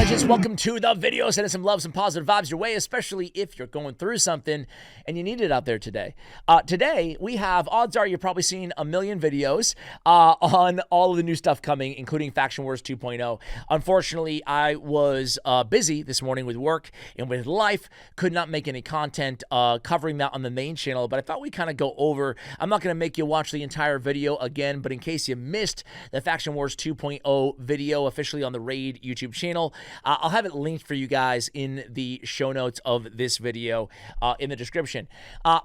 Legends, welcome to the video. Sending some love, some positive vibes your way, especially if you're going through something and you need it out there today. Today, we have, odds are you've probably seen a million videos on all of the new stuff coming, including Faction Wars 2.0. Unfortunately, I was busy this morning with work and with life. Could not make any content covering that on the main channel, but I thought we'd kind of go over. I'm not going to make you watch the entire video again, but in case you missed the Faction Wars 2.0 video officially on the Raid YouTube channel, I'll have it linked for you guys in the show notes of this video in the description.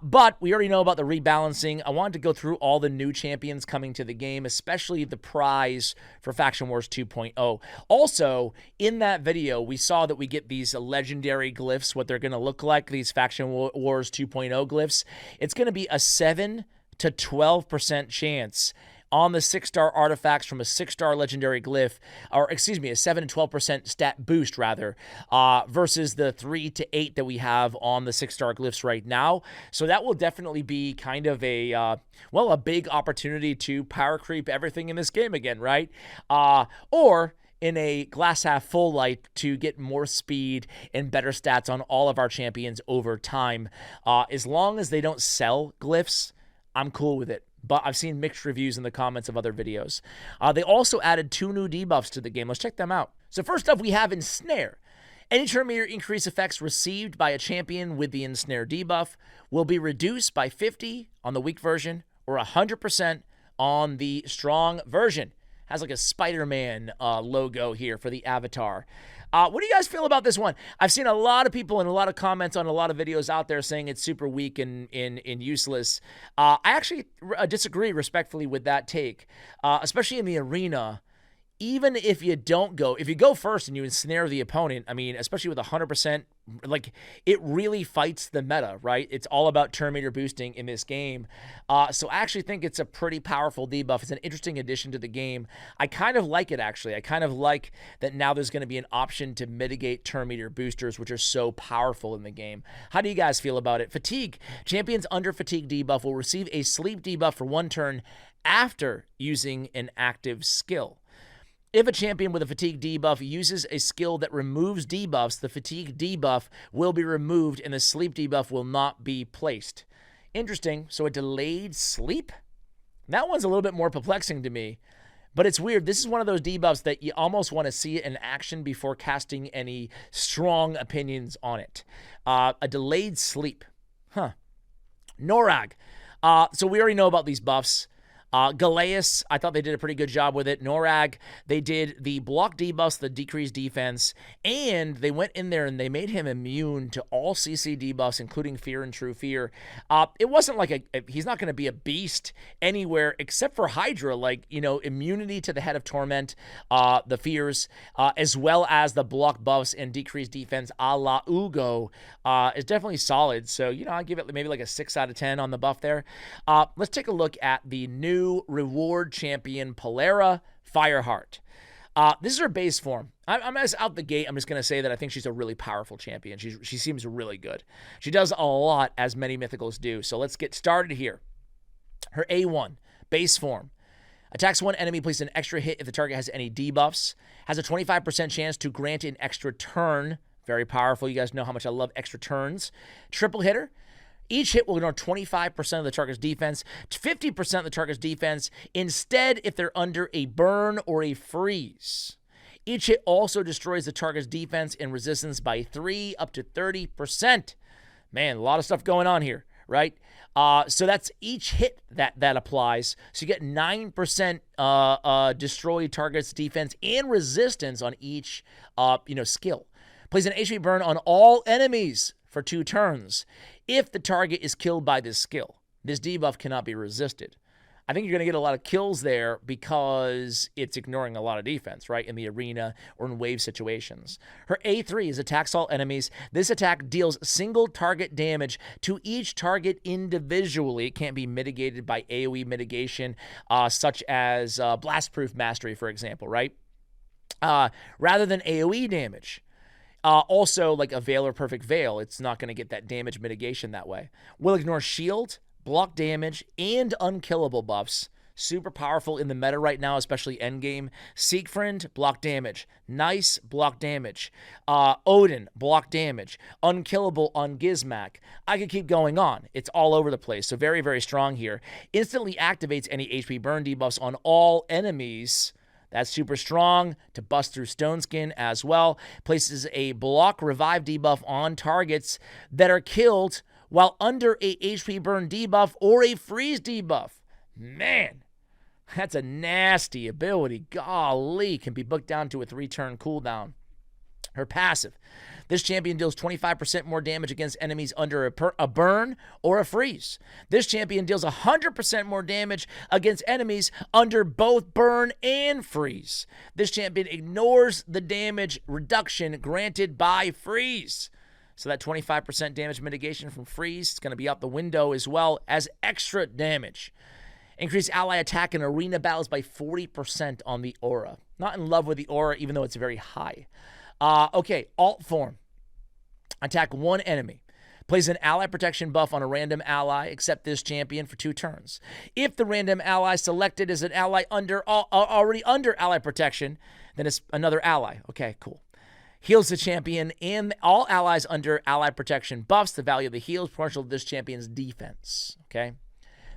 But we already know about the rebalancing. I wanted to go through all the new champions coming to the game, especially the prize for Faction Wars 2.0. Also, in that video, we saw that we get these legendary glyphs, what they're going to look like, these Faction Wars 2.0 glyphs. It's going to be a 7 to 12% chance on the 6-star artifacts from a 6-star legendary glyph, or excuse me, a 7 to 12% stat boost rather, versus the 3 to 8 that we have on the 6-star glyphs right now. So that will definitely be kind of a, well, a big opportunity to power creep everything in this game again, right? Or in a glass half full light to get more speed and better stats on all of our champions over time. As long as they don't sell glyphs, I'm cool with it. But I've seen mixed reviews in the comments of other videos. They also added 2 new debuffs to the game. Let's check them out. So first up, we have Ensnare. Any turn meter increase effects received by a champion with the Ensnare debuff will be reduced by 50 on the weak version or 100% on the strong version. Has like a Spider-Man logo here for the avatar. What do you guys feel about this one? I've seen a lot of people and a lot of comments on a lot of videos out there saying it's super weak and useless. I actually disagree respectfully with that take, especially in the arena. Even if you don't go, if you go first and you ensnare the opponent, I mean, especially with 100%, like, it really fights the meta, right? It's all about turn meter boosting in this game. So I actually think it's a pretty powerful debuff. It's an interesting addition to the game. I kind of like it, actually. I kind of like that now there's going to be an option to mitigate turn meter boosters, which are so powerful in the game. How do you guys feel about it? Fatigue. Champions under fatigue debuff will receive a sleep debuff for 1 turn after using an active skill. If a champion with a fatigue debuff uses a skill that removes debuffs, the fatigue debuff will be removed and the sleep debuff will not be placed. Interesting. So a delayed sleep? That one's a little bit more perplexing to me, but it's weird. This is one of those debuffs that you almost want to see it in action before casting any strong opinions on it. A delayed sleep. Huh. Norag. So we already know about these buffs. Galeas, I thought they did a pretty good job with it. Norag, they did the block debuffs, the decreased defense, and they went in there and they made him immune to all CC debuffs, including Fear and True Fear. It wasn't like he's not going to be a beast anywhere except for Hydra, like, you know, immunity to the Head of Torment, the Fears, as well as the block buffs and decreased defense a la Ugo is definitely solid. So, you know, I'll give it maybe like a 6 out of 10 on the buff there. Let's take a look at the new reward champion, Polara Fireheart. This is her base form. I'm as out the gate, I'm just going to say that I think she's a really powerful champion. She seems really good. She does a lot, as many mythicals do. So let's get started here. Her A1, base form. Attacks one enemy, places an extra hit if the target has any debuffs. Has a 25% chance to grant an extra turn. Very powerful. You guys know how much I love extra turns. Triple hitter. Each hit will ignore 25% of the target's defense, 50% of the target's defense, instead if they're under a burn or a freeze. Each hit also destroys the target's defense and resistance by 3 up to 30%. Man, a lot of stuff going on here, right? So that's each hit that applies. So you get 9% destroy target's defense and resistance on each skill. Plays an HP burn on all enemies for 2 turns. If the target is killed by this skill, this debuff cannot be resisted. I think you're going to get a lot of kills there because it's ignoring a lot of defense, right, in the arena or in wave situations. Her A3 is attacks all enemies. This attack deals single target damage to each target individually. It can't be mitigated by AoE mitigation, such as Blastproof Mastery, for example, right? Rather than AoE damage. Also, like a Veil or Perfect Veil, it's not going to get that damage mitigation that way. Will ignore shield, block damage, and unkillable buffs. Super powerful in the meta right now, especially endgame. Siegfried, block damage. Nice, block damage. Odin, block damage. Unkillable on Gizmak. I could keep going on. It's all over the place. So very, very strong here. Instantly activates any HP burn debuffs on all enemies. That's super strong to bust through Stone Skin as well. Places a block revive debuff on targets that are killed while under a HP burn debuff or a freeze debuff. Man, that's a nasty ability. Golly, can be booked down to a 3-turn cooldown. Her passive. This champion deals 25% more damage against enemies under a burn or a freeze. This champion deals 100% more damage against enemies under both burn and freeze. This champion ignores the damage reduction granted by freeze. So that 25% damage mitigation from freeze is going to be out the window as well as extra damage. Increase ally attack in arena battles by 40% on the aura. Not in love with the aura, even though it's very high. Okay, alt form. Attack one enemy. Place an ally protection buff on a random ally, except this champion, for 2 turns. If the random ally selected is an ally already under ally protection, then it's another ally. Okay, cool. Heals the champion and all allies under ally protection buffs. The value of the heal is proportional to this champion's defense. Okay.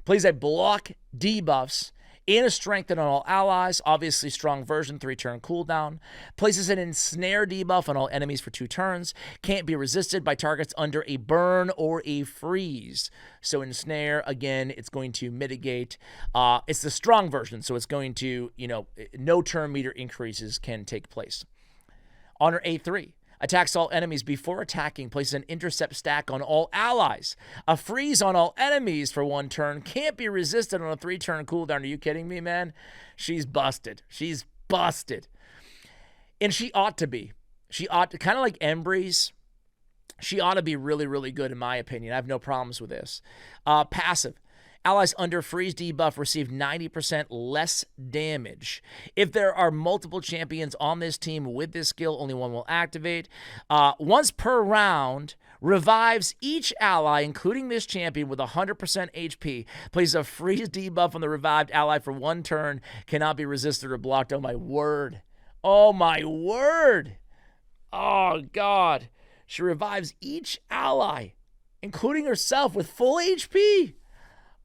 Plays a block debuffs and a strengthen on all allies. Obviously, strong version, 3-turn cooldown. Places an ensnare debuff on all enemies for 2 turns. Can't be resisted by targets under a burn or a freeze. So ensnare, again, it's going to mitigate. It's the strong version, so it's going to, no turn meter increases can take place. Honor A3. Attacks all enemies before attacking. Places an intercept stack on all allies. A freeze on all enemies for 1 turn. Can't be resisted on a 3-turn cooldown. Are you kidding me, man? She's busted. She's busted. And she ought to be. She ought to, kind of like Embree's, she ought to be really, really good in my opinion. I have no problems with this. Passive. Allies under freeze debuff receive 90% less damage. If there are multiple champions on this team with this skill, only one will activate. Once per round, revives each ally, including this champion, with 100% HP. Places a freeze debuff on the revived ally for 1 turn. Cannot be resisted or blocked. Oh, my word. Oh, my word. Oh, God. She revives each ally, including herself, with full HP.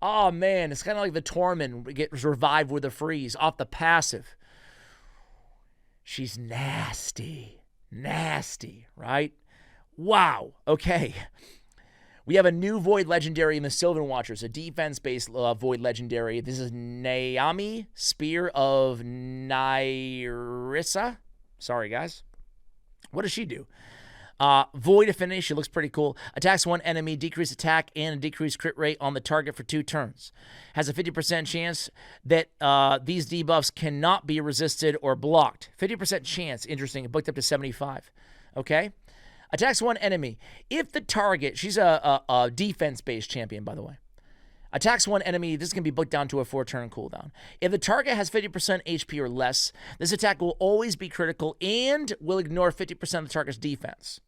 Oh, man, it's kind of like the Tormund gets revived with a freeze off the passive. She's nasty. Nasty, right? Wow. Okay. We have a new Void Legendary in the Sylvan Watchers, a defense-based Void Legendary. This is Niamhe, Spear of Nyrissa. Sorry, guys. What does she do? Void affinity, she looks pretty cool. Attacks 1 enemy, decrease attack and a decreased crit rate on the target for 2 turns. Has a 50% chance that these debuffs cannot be resisted or blocked. 50% chance, interesting, it booked up to 75. Okay? Attacks 1 enemy. If the target, she's a defense-based champion, by the way. Attacks 1 enemy, this can be booked down to a 4-turn cooldown. If the target has 50% HP or less, this attack will always be critical and will ignore 50% of the target's defense.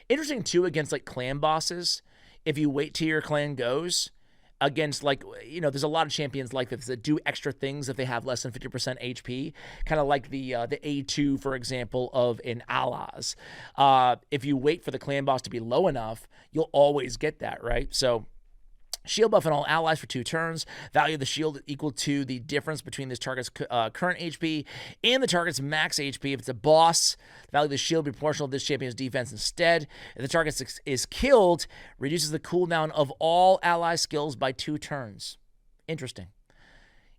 Interesting, too, against, like, clan bosses. If you wait till your clan goes against, like, there's a lot of champions like this that do extra things if they have less than 50% HP. Kind of like the A2, for example, of an Allies. If you wait for the clan boss to be low enough, you'll always get that, right? So shield buff on all allies for 2 turns. Value of the shield equal to the difference between this target's current HP and the target's max HP. If it's a boss, the value of the shield will be proportional to this champion's defense instead. If the target is killed, reduces the cooldown of all ally skills by 2 turns. Interesting.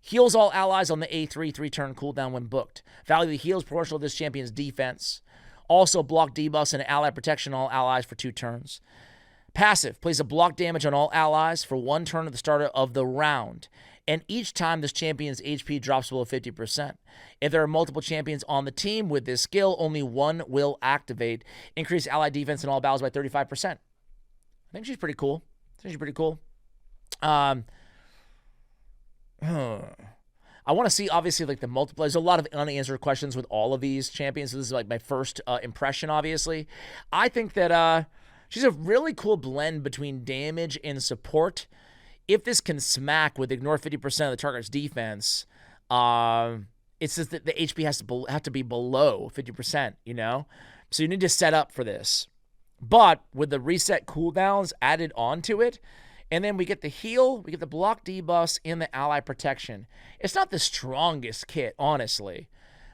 Heals all allies on the A3 3-turn cooldown when booked. Value of the heal is proportional to this champion's defense. Also block debuffs and ally protection on all allies for 2 turns. Passive, plays a block damage on all allies for 1 turn at the start of the round. And each time this champion's HP drops below 50%. If there are multiple champions on the team with this skill, only 1 will activate. Increase ally defense in all battles by 35%. I think she's pretty cool. I want to see, obviously, like the multiple. There's a lot of unanswered questions with all of these champions. So this is like my first impression, obviously. I think that she's a really cool blend between damage and support. if this can smack with ignore 50% of the target's defense, it says that the HP has to have to be below 50%, you know? So you need to set up for this. But with the reset cooldowns added onto it, and then we get the heal, we get the block debuffs, and the ally protection. It's not the strongest kit, honestly.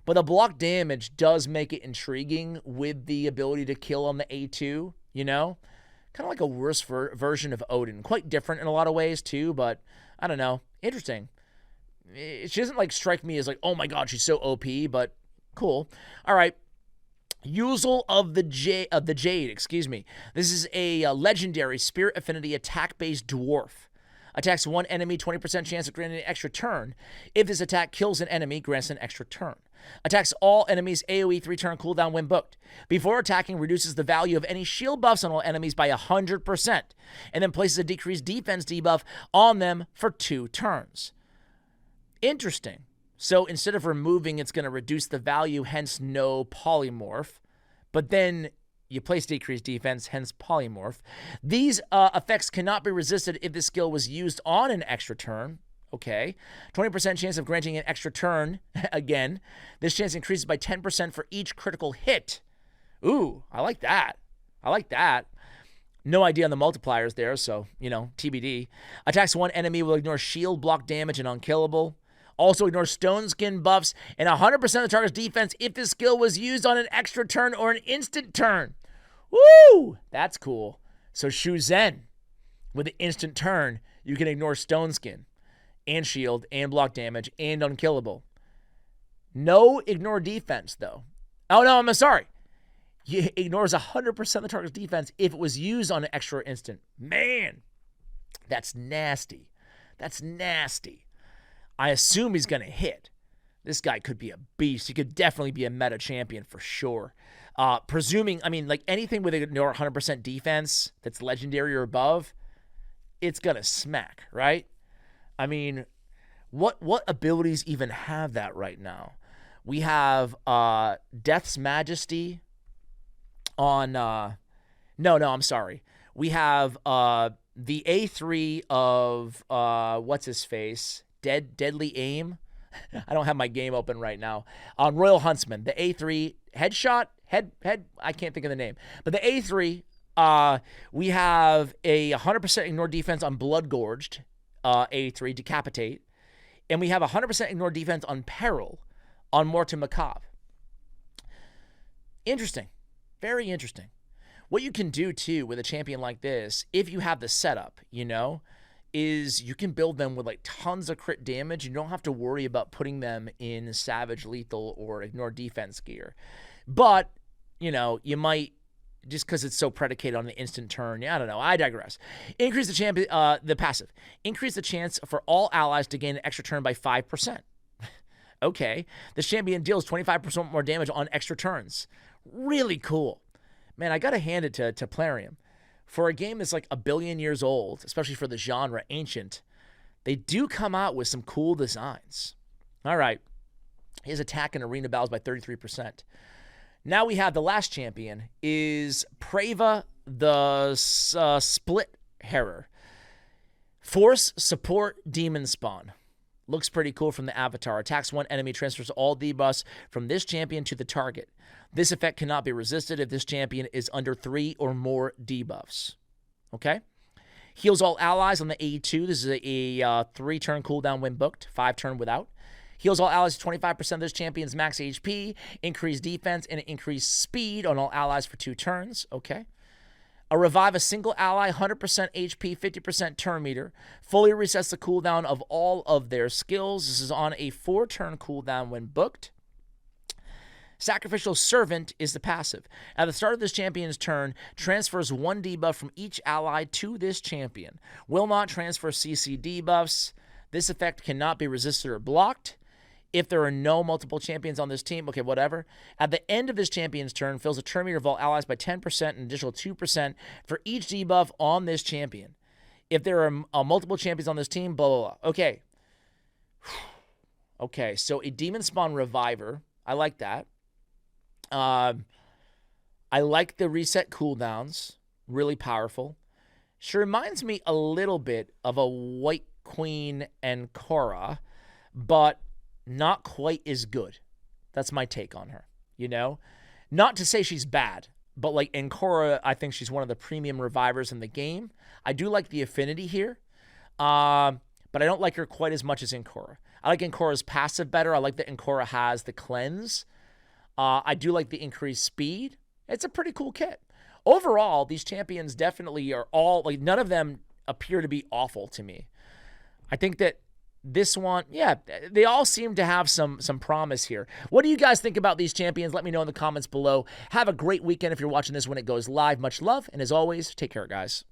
But the block damage does make it intriguing with the ability to kill on the A2, you know? Kind of like a worse version of Odin. Quite different in a lot of ways, too, but I don't know. Interesting. She doesn't, like, strike me as, like, oh my god, she's so OP, but cool. All right. Uzol of the Jade, excuse me. This is a legendary Spirit Affinity attack-based dwarf. Attacks one enemy, 20% chance of granting an extra turn. If this attack kills an enemy, grants an extra turn. Attacks all enemies AoE 3-turn cooldown when booked. Before attacking, reduces the value of any shield buffs on all enemies by 100%, and then places a decreased defense debuff on them for 2 turns. Interesting. So instead of removing, it's going to reduce the value, hence no polymorph. But then you place decreased defense, hence polymorph. These effects cannot be resisted if the skill was used on an extra turn. Okay. 20% chance of granting an extra turn. Again, this chance increases by 10% for each critical hit. Ooh, I like that. I like that. No idea on the multipliers there, so, you know, TBD. Attacks one enemy will ignore shield, block damage, and unkillable. Also ignore stone skin buffs and 100% of the target's defense if this skill was used on an extra turn or an instant turn. Woo! That's cool. So Shu Zen, with an instant turn, you can ignore stone skin and shield and block damage and unkillable. No ignore defense, though. Oh, no, I'm sorry. He ignores 100% of the target's defense if it was used on an extra instant. Man, that's nasty. That's nasty. I assume he's going to hit. This guy could be a beast. He could definitely be a meta champion for sure. Presuming, I mean, like anything with ignore 100% defense that's legendary or above, it's going to smack, right? I mean, what abilities even have that right now? We have Death's Majesty on... No, I'm sorry. We have the A3 of... what's his face? Deadly Aim. I don't have my game open right now. On Royal Huntsman, the A3 headshot, head, I can't think of the name. But the A3, we have a 100% ignore defense on Blood Gorged, A3, Decapitate. And we have 100% ignore defense on Peril, on Mortem Macabre. Interesting. Very interesting. What you can do, too, with a champion like this, if you have the setup, you know, is you can build them with like tons of crit damage. You don't have to worry about putting them in Savage Lethal or Ignore Defense gear. But, you know, you might, just because it's so predicated on the instant turn. Yeah, I don't know. I digress. Increase the champion, the passive. Increase the chance for all allies to gain an extra turn by 5%. Okay. This champion deals 25% more damage on extra turns. Really cool. Man, I got to hand it to Plarium. For a game that's like 1 billion years old, especially for the genre Ancient, they do come out with some cool designs. All right. His attack in arena battles by 33%. Now we have the last champion is Praeva the Slitherer. Force Support Demon Spawn. Looks pretty cool from the avatar. Attacks one enemy, transfers all debuffs from this champion to the target. This effect cannot be resisted if this champion is under 3 or more debuffs. Okay? Heals all allies on the A2. This is a 3-turn cooldown when booked, 5-turn without. Heals all allies 25% of this champion's max HP, increased defense, and increased speed on all allies for 2 turns. Okay? Revive a single ally, 100% HP, 50% turn meter. Fully resets the cooldown of all of their skills. This is on a 4-turn cooldown when booked. Sacrificial Servant is the passive. At the start of this champion's turn, transfers 1 debuff from each ally to this champion. Will not transfer CC debuffs. This effect cannot be resisted or blocked. If there are no multiple champions on this team, okay, whatever. At the end of this champion's turn, fills a turn meter of all allies by 10% and an additional 2% for each debuff on this champion. If there are multiple champions on this team, blah, blah, blah. Okay. Okay, so a Demon Spawn Reviver. I like that. I like the reset cooldowns. Really powerful. She reminds me a little bit of a White Queen and Korra, but not quite as good. That's my take on her, you know? Not to say she's bad, but like in Korra, I think she's one of the premium revivers in the game. I do like the affinity here, but I don't like her quite as much as in Korra. I like in Korra's passive better. I like that in Korra has the cleanse. I do like the increased speed. It's a pretty cool kit. Overall, these champions definitely are all, like, none of them appear to be awful to me. I think that this one, yeah, they all seem to have some promise here. What do you guys think about these champions? Let me know in the comments below. Have a great weekend if you're watching this when it goes live. Much love, and as always, take care, guys.